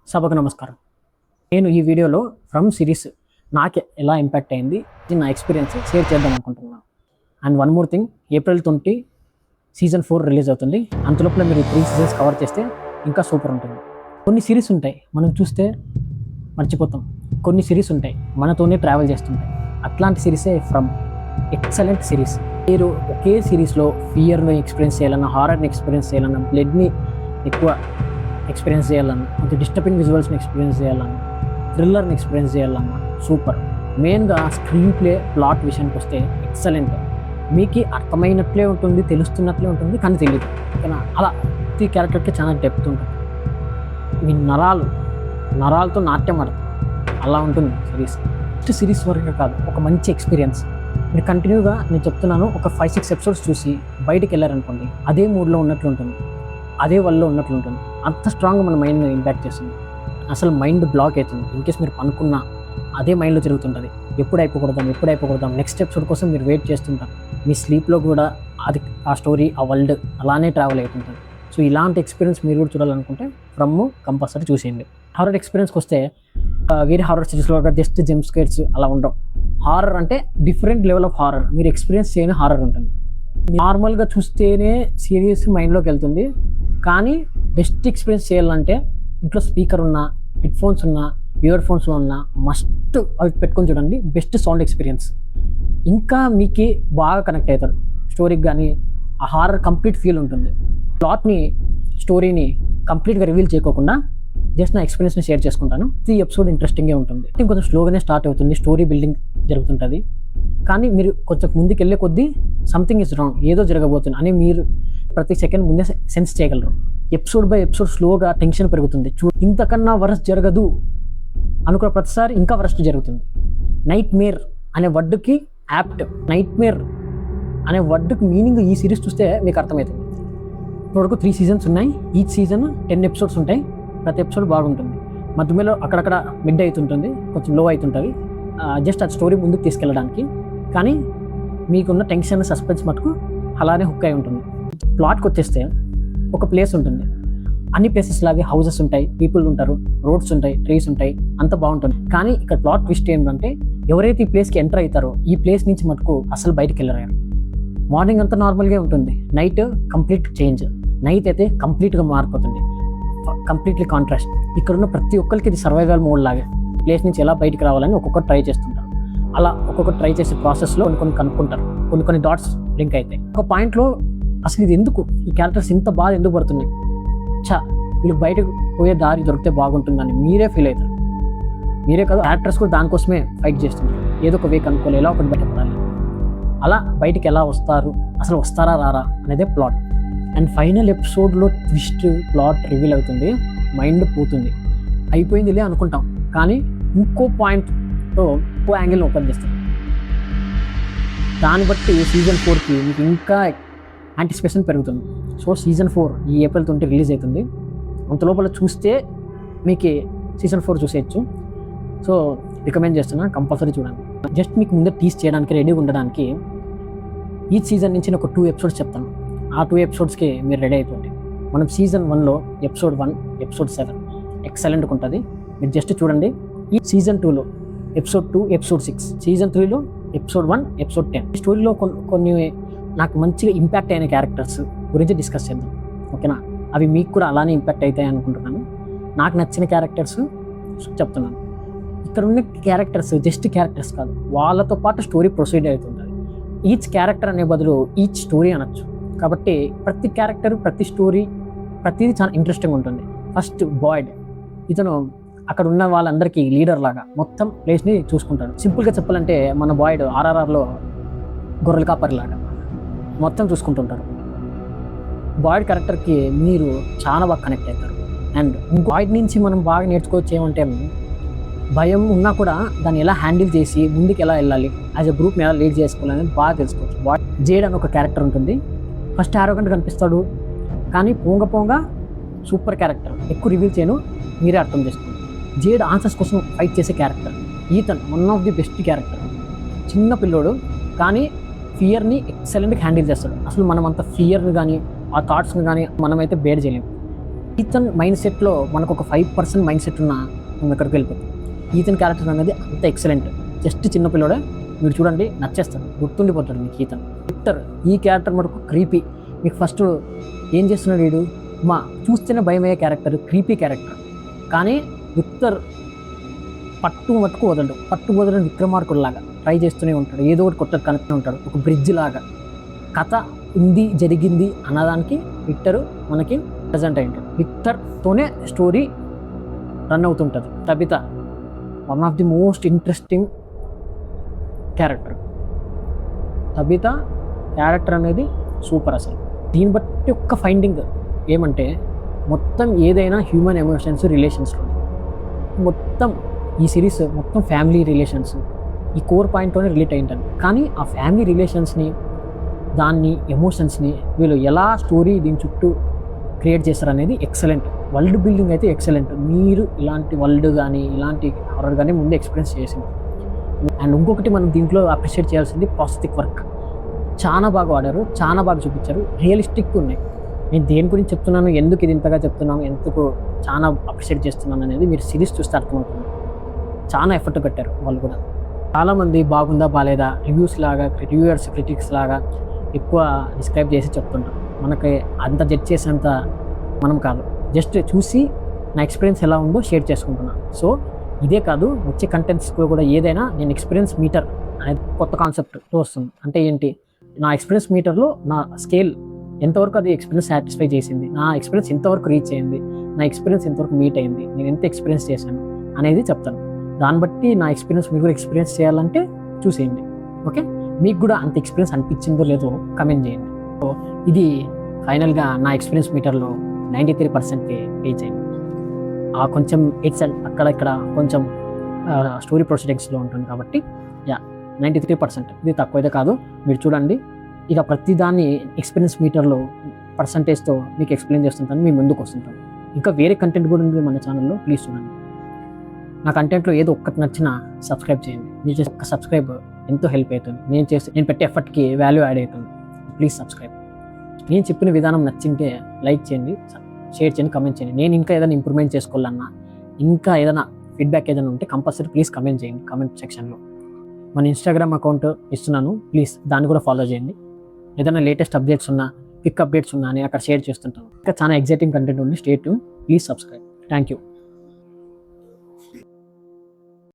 సభకు నమస్కారం. నేను ఈ వీడియోలో ఫ్రమ్ సిరీస్ నాకు ఎలా ఇంపాక్ట్ అయింది, ఇది నా ఎక్స్పీరియన్స్ షేర్ చేద్దాం అనుకుంటున్నాను. And one more thing, April 20 season 4 release అవుతుంది. అంతలోపల మీరు 3 సీజన్స్ కవర్ చేస్తే ఇంకా సూపర్ ఉంటుంది. కొన్ని సిరీస్ ఉంటాయి మనం చూస్తే మర్చిపోతాం, కొన్ని సిరీస్ ఉంటాయి మనతోనే ట్రావెల్ చేస్తుంటాయి. అట్లాంటి సిరీసే ఫ్రమ్. Excellent series. మీరు ఒకే సిరీస్లో ఫియర్ని ఎక్స్పీరియన్స్ చేయాలన్నా, హారర్ని ఎక్స్పీరియన్స్ చేయాలన్నా, బ్లడ్ని ఎక్కువ ఎక్స్పీరియన్స్ చేయాలన్నా, కొంచెం డిస్టర్బింగ్ విజువల్స్ని ఎక్స్పీరియన్స్ చేయాలన్నా, థ్రిల్లర్ని ఎక్స్పీరియన్స్ చేయాలన్నా సూపర్. మెయిన్గా స్క్రీన్ ప్లే, ప్లాట్ విషయానికి వస్తే ఎక్సలెంట్. మీకు అర్థమైనట్లే ఉంటుంది, తెలుస్తున్నట్లే ఉంటుంది, కానీ తెలియదు. ఓకేనా? అలా ప్రతి క్యారెక్టర్కి చాలా డెప్త్ ఉంటుంది. మీ నరాలతో నాట్యం ఆడతాం, అలా ఉంటుంది సిరీస్. ఫస్ట్ సిరీస్ వరకే కాదు, ఒక మంచి ఎక్స్పీరియన్స్. మీరు కంటిన్యూగా నేను చెప్తున్నాను, ఒక 5-6 ఎపిసోడ్స్ చూసి బయటికి వెళ్ళారనుకోండి, అదే మూడ్లో ఉన్నట్లు ఉంటుంది, అదే వల్ల ఉన్నట్లు ఉంటుంది. అంత స్ట్రాంగ్గా మన మైండ్ని ఇంపాక్ట్ చేస్తుంది. అసలు మైండ్ బ్లాక్ అవుతుంది. ఇన్కేస్ మీరు పనుకున్నా అదే మైండ్లో తిరుగుతుంటుంది. ఎప్పుడు అయిపోకూడదాం నెక్స్ట్ ఎపిసోడ్ కోసం మీరు వెయిట్ చేస్తుంటారు. మీ స్లీప్లో కూడా అది, ఆ స్టోరీ, ఆ వరల్డ్ అలానే ట్రావెల్ అవుతుంటుంది. సో ఇలాంటి ఎక్స్పీరియన్స్ మీరు కూడా చూడాలనుకుంటే ఫ్రమ్ కంపల్సరీ చూసేయండి. హారర్ ఎక్స్పీరియన్స్కి వస్తే వేరే హారర్ సిరీస్లో జస్ట్ జంప్ స్కేర్స్ అలా ఉండవు. హారర్ అంటే డిఫరెంట్ లెవెల్ ఆఫ్ హారర్, మీరు ఎక్స్పీరియన్స్ చేయని హారర్ ఉంటుంది. నార్మల్గా చూస్తేనే సీరియస్ మైండ్లోకి వెళ్తుంది, కానీ బెస్ట్ ఎక్స్పీరియన్స్ చేయాలంటే ఇంట్లో స్పీకర్ ఉన్నా, హెడ్ ఫోన్స్ ఉన్నా, ఇయర్ ఫోన్స్లో ఉన్నా మస్ట్ అవి పెట్టుకొని చూడండి. Best sound experience. ఇంకా మీకు బాగా కనెక్ట్ అవుతారు స్టోరీకి, కానీ ఆ హారర్ కంప్లీట్ ఫీల్ ఉంటుంది. ప్లాట్ని, స్టోరీని కంప్లీట్గా రివీల్ చేయకోకుండా జస్ట్ నా ఎక్స్పీరియన్స్ని షేర్ చేసుకుంటాను. ఈ ఎపిసోడ్ ఇంట్రెస్టింగే ఉంటుంది. ఇంకొంచెం స్లోగానే స్టార్ట్ అవుతుంది, స్టోరీ బిల్డింగ్ జరుగుతుంటుంది. కానీ మీరు కొంచెం ముందుకు వెళ్ళే కొద్దీ సంథింగ్ ఇస్ రాంగ్, ఏదో జరగబోతుంది అని మీరు ప్రతి సెకండ్ ముందే సెన్స్ చేయగలరు. ఎపిసోడ్ బై ఎపిసోడ్ స్లోగా టెన్షన్ పెరుగుతుంది. ఇంతకన్నా వరస్ట్ జరగదు అనుకున్న ప్రతిసారి ఇంకా వరస్ట్ జరుగుతుంది. నైట్ మేర్ అనే వర్డ్కి యాప్ట్. నైట్ మేర్ అనే వర్డ్కి మీనింగ్ ఈ సిరీస్ చూస్తే మీకు అర్థమవుతుంది. ఇప్పటివరకు 3 సీజన్స్ ఉన్నాయి. ఈచ్ సీజన్ 10 ఎపిసోడ్స్ ఉంటాయి. ప్రతి ఎపిసోడ్ బాగుంటుంది. మధ్యలో అక్కడక్కడ మిడ్ అవుతుంటుంది, కొంచెం లో అవుతుంటుంది, జస్ట్ ఆ స్టోరీ ముందుకు తీసుకెళ్ళడానికి. కానీ మీకున్న టెన్షన్, సస్పెన్స్ మటుకు అలానే హుక్ అయి ఉంటుంది. ప్లాట్కి వచ్చేస్తే ఒక ప్లేస్ ఉంటుంది, అన్ని ప్లేసెస్ లాగే హౌసెస్ ఉంటాయి, పీపుల్ ఉంటారు, రోడ్స్ ఉంటాయి, ట్రీస్ ఉంటాయి, అంత బాగుంటుంది. కానీ ఇక్కడ ప్లాట్ ట్విస్ట్ ఏంటంటే, ఎవరైతే ఈ ప్లేస్కి ఎంటర్ అవుతారో ఈ ప్లేస్ నుంచి మటుకు అసలు బయటికి వెళ్ళరారు. మార్నింగ్ అంతా నార్మల్గా ఉంటుంది, నైట్ కంప్లీట్ చేంజ్. నైట్ అయితే కంప్లీట్గా మారిపోతుంది, కంప్లీట్లీ కాంట్రాస్ట్. ఇక్కడ ఉన్న ప్రతి ఒక్కరికి ఇది సర్వైవల్ మోడ్ లాగే. ప్లేస్ నుంచి ఎలా బయటికి రావాలని ఒక్కొక్కరు ట్రై చేస్తుంటారు. అలా ఒక్కొక్కరు ట్రై చేసే ప్రాసెస్లో కొన్ని కనుక్కుంటారు, కొన్ని డాట్స్ లింక్ అవుతాయి. ఒక పాయింట్లో అసలు ఇది ఎందుకు, ఈ క్యారెక్టర్స్ ఇంత బాగా ఎందుకు పడుతున్నాయి, వీళ్ళు బయటకు పోయే దారి దొరికితే బాగుంటుందని మీరే ఫీల్ అవుతారు. మీరే కాదు, యాక్టర్స్ కూడా దానికోసమే ఫైట్ చేస్తుంటారు. ఏదో ఒక వే కనుక్కోవాలి, ఎలా ఒకటి బయటపడాలి. అలా బయటికి ఎలా వస్తారు, అసలు వస్తారా రారా అనేదే ప్లాట్. అండ్ ఫైనల్ ఎపిసోడ్లో ట్విస్ట్, ప్లాట్ రివీల్ అవుతుంది, మైండ్ పోతుంది. అయిపోయిందిలే అనుకుంటాం, కానీ ఇంకో పాయింట్తో ఇంకో యాంగిల్ని ఓపెన్ చేస్తారు. దాన్ని బట్టి సీజన్ 4కి మీకు ఇంకా యాంటిసిపేషన్ పెరుగుతుంది. సో సీజన్ 4 ఈ April 20 రిలీజ్ అవుతుంది. అంత లోపల చూస్తే మీకు సీజన్ 4 చూసేయచ్చు. సో రికమెండ్ చేస్తున్నాను, కంపల్సరీ చూడండి. జస్ట్ మీకు ముందే టీస్ చేయడానికి, రెడీగా ఉండడానికి ఈ సీజన్ నుంచి నేను ఒక 2 ఎపిసోడ్స్ చెప్తాను. ఆ 2 ఎపిసోడ్స్కి మీరు రెడీ అయిపోండి. మనం సీజన్ 1లో ఎపిసోడ్ 1, ఎపిసోడ్ 7 ఎక్సలెంట్గా ఉంటుంది, మీరు జస్ట్ చూడండి. ఈ సీజన్ 2లో ఎపిసోడ్ 2, ఎపిసోడ్ 6, సీజన్ 3లో ఎపిసోడ్ 1, ఎపిసోడ్ 10. ఈ స్టోరీలో కొన్ని నాకు మంచిగా ఇంపాక్ట్ అయిన క్యారెక్టర్స్ గురించి డిస్కస్ చేద్దాం, ఓకేనా? అవి మీకు కూడా అలానే ఇంపాక్ట్ అవుతాయి అనుకుంటున్నాను. నాకు నచ్చిన క్యారెక్టర్స్ చెప్తున్నాను. ఇక్కడ ఉన్న క్యారెక్టర్స్ జస్ట్ క్యారెక్టర్స్ కాదు, వాళ్ళతో పాటు స్టోరీ ప్రొసీడ్ అవుతుంటుంది. ఈచ్ క్యారెక్టర్ అనే బదులు ఈచ్ స్టోరీ అనొచ్చు. కాబట్టి ప్రతి క్యారెక్టర్, ప్రతి స్టోరీ, ప్రతిదీ చాలా ఇంట్రెస్టింగ్ ఉంటుంది. ఫస్ట్ బాయ్డ్, ఇతను అక్కడ ఉన్న వాళ్ళందరికీ లీడర్ లాగా మొత్తం ప్లేస్ని చూసుకుంటాడు. సింపుల్గా చెప్పాలంటే మన బాయ్డ్ RRRలో గొర్రెల కాపరి లాగా మొత్తం చూసుకుంటుంటారు. బాయ్డ్ క్యారెక్టర్కి మీరు చాలా బాగా కనెక్ట్ అవుతారు. అండ్ బాయ్డ్ నుంచి మనం బాగా నేర్చుకోవచ్చు ఏమంటే, భయం ఉన్నా కూడా దాన్ని ఎలా హ్యాండిల్ చేసి ముందుకు ఎలా వెళ్ళాలి, యాజ్ ఎ గ్రూప్ని ఎలా లీడ్ చేసుకోవాలని బాగా తెలుసుకోవచ్చు. జేడ్ అని ఒక క్యారెక్టర్ ఉంటుంది. ఫస్ట్ ఆరోగెంట్ కనిపిస్తాడు, కానీ పోంగా సూపర్ క్యారెక్టర్. ఎక్కువ రివీల్ చేయను, మీరే అర్థం చేసుకోండి. జేడ్ ఆన్సర్స్ కోసం ఫైట్ చేసే character. Ethan one of the best character. చిన్న పిల్లోడు, కానీ ఫియర్ని ఎక్సలెంట్గా హ్యాండిల్ చేస్తాడు. అసలు మనం అంత ఫియర్ని కానీ, ఆ థాట్స్ని కానీ మనమైతే బేర్ చేయలేము. ఈథన్ మైండ్ సెట్లో మనకు ఒక 5% మైండ్ సెట్ ఉన్న మనం ఎక్కడికి వెళ్ళిపోతాం. ఈథన్ క్యారెక్టర్ అనేది అంత ఎక్సలెంట్. జస్ట్ చిన్నపిల్లడే, మీరు చూడండి నచ్చేస్తాడు, గుర్తుండిపోతాడు మీకు ఈథన్. విక్టర్ ఈ క్యారెక్టర్ మనకు క్రీపీ. మీకు ఫస్ట్ ఏం చేస్తున్నాడు వీడు, చూస్తేనే భయమయ్యే క్యారెక్టర్, క్రీపీ క్యారెక్టర్. కానీ విక్టర్ మట్టుకు వదలడు విక్రమార్కుడిలాగా ట్రై చేస్తూనే ఉంటాడు, ఏదో ఒకటి కొత్తది కనుక్కునే ఉంటాడు. ఒక బ్రిడ్జ్ లాగా కథ ఉంది, జరిగింది అన్నదానికి విక్టర్ మనకి ప్రజెంట్ అయి ఉంటాడు. విక్టర్తోనే స్టోరీ రన్ అవుతుంటుంది. Tabitha one of the most interesting character. Tabitha character అనేది సూపర్. అసలు దీన్ని బట్టి ఒక్క ఫైండింగ్ ఏమంటే, మొత్తం ఏదైనా హ్యూమన్ ఎమోషన్స్ రిలేషన్స్లో, మొత్తం ఈ సిరీస్ మొత్తం ఫ్యామిలీ రిలేషన్స్ ఈ కోర్ పాయింట్తోనే రిలేట్ అయి ఉంటాను. కానీ ఆ ఫ్యామిలీ రిలేషన్స్ని, దాన్ని ఎమోషన్స్ని వీళ్ళు ఎలా స్టోరీ దీని చుట్టూ క్రియేట్ చేస్తారనేది ఎక్సలెంట్. వరల్డ్ బిల్డింగ్ అయితే ఎక్సలెంట్. మీరు ఇలాంటి వరల్డ్ కానీ ఇలాంటి హారర్ కానీ ముందు ఎక్స్పీరియన్స్ చేసింది. అండ్ ఇంకొకటి మనం దీంట్లో అప్రిషియేట్ చేయాల్సింది ప్రాస్థెటిక్ వర్క్. చాలా బాగా వాడారు, చాలా బాగా చూపించారు, రియలిస్టిక్ ఉన్నాయి. నేను దేని గురించి చెప్తున్నాను, ఎందుకు ఇది ఇంతగా చెప్తున్నాను, ఎందుకు చాలా అప్రిషియేట్ చేస్తున్నాను అనేది మీరు సిరీస్ చూస్తే అర్థమవుతుంది. చాలా ఎఫర్ట్ పెట్టారు వాళ్ళు కూడా. చాలామంది బాగుందా బాగాలేదా రివ్యూవర్స్ క్రిటిక్స్ లాగా ఎక్కువ డిస్క్రైబ్ చేసి చెప్తుంటారు. మనకి అంత జడ్జ్ చేసేంత మనం కాదు, జస్ట్ చూసి నా ఎక్స్పీరియన్స్ ఎలా ఉందో షేర్ చేసుకుంటున్నాను. సో ఇదే కాదు, వచ్చే కంటెంట్స్ కూడా ఏదైనా నేను ఎక్స్పీరియన్స్ మీటర్ అనేది కొత్త కాన్సెప్ట్తో వస్తుంది. అంటే ఏంటి, నా ఎక్స్పీరియన్స్ మీటర్లో నా స్కేల్ ఎంతవరకు అది ఎక్స్పీరియన్స్ సాటిస్ఫై చేసింది, నా ఎక్స్పీరియన్స్ ఎంతవరకు రీచ్ అయింది, నా ఎక్స్పీరియన్స్ ఎంతవరకు మీట్ అయింది, నేను ఎంత ఎక్స్పీరియన్స్ చేశాను అనేది చెప్తాను. దాన్ని బట్టి నా ఎక్స్పీరియన్స్ మీరు కూడా ఎక్స్పీరియన్స్ చేయాలంటే చూసేయండి. ఓకే, మీకు కూడా అంత ఎక్స్పీరియన్స్ అనిపించిందో లేదో కమెంట్ చేయండి. సో ఇది ఫైనల్గా నా ఎక్స్పీరియన్స్ మీటర్లో 93% రీచ్ అయింది. కొంచెం ఇట్స్ అక్కడ ఇక్కడ కొంచెం స్టోరీ ప్రొసీడింగ్స్లో ఉంటుంది కాబట్టి 93%. ఇది తక్కువైతే కాదు, మీరు చూడండి. ఇక ప్రతిదాన్ని ఎక్స్పీరియన్స్ మీటర్లో పర్సంటేజ్తో మీకు ఎక్స్ప్లెయిన్ చేస్తుంటాను, మీ ముందుకు వస్తుంటాను. ఇంకా వేరే కంటెంట్ కూడా ఉంది మన ఛానల్లో, ప్లీజ్ చూడండి. నా కంటెంట్లో ఏదో ఒక్కటి నచ్చినా సబ్స్క్రైబ్ చేయండి. మీరు చేసే ఒక్క సబ్స్క్రైబ్ ఎంతో హెల్ప్ అవుతుంది. నేను పెట్టే ఎఫర్ట్కి వాల్యూ యాడ్ అవుతుంది. Please subscribe. నేను చెప్పిన విధానం నచ్చింటే లైక్ చేయండి, షేర్ చేయండి, కమెంట్ చేయండి. నేను ఇంకా ఏదైనా ఇంప్రూవ్మెంట్ చేసుకోవాలన్నా, ఇంకా ఏదైనా ఫీడ్బ్యాక్ ఏదైనా ఉంటే కంపల్సరీ ప్లీజ్ కమెంట్ చేయండి కమెంట్ సెక్షన్లో. మన ఇన్స్టాగ్రామ్ అకౌంట్ ఇస్తున్నాను, ప్లీజ్ దాన్ని కూడా ఫాలో చేయండి. ఏదైనా లేటెస్ట్ అప్డేట్స్ ఉన్నా, క్విక్ అప్డేట్స్ ఉన్నా అని అక్కడ షేర్ చేస్తుంటాను. ఇంకా చాలా ఎగ్జైటింగ్ కంటెంట్ ఉంది. Stay tune, please subscribe. Thank you.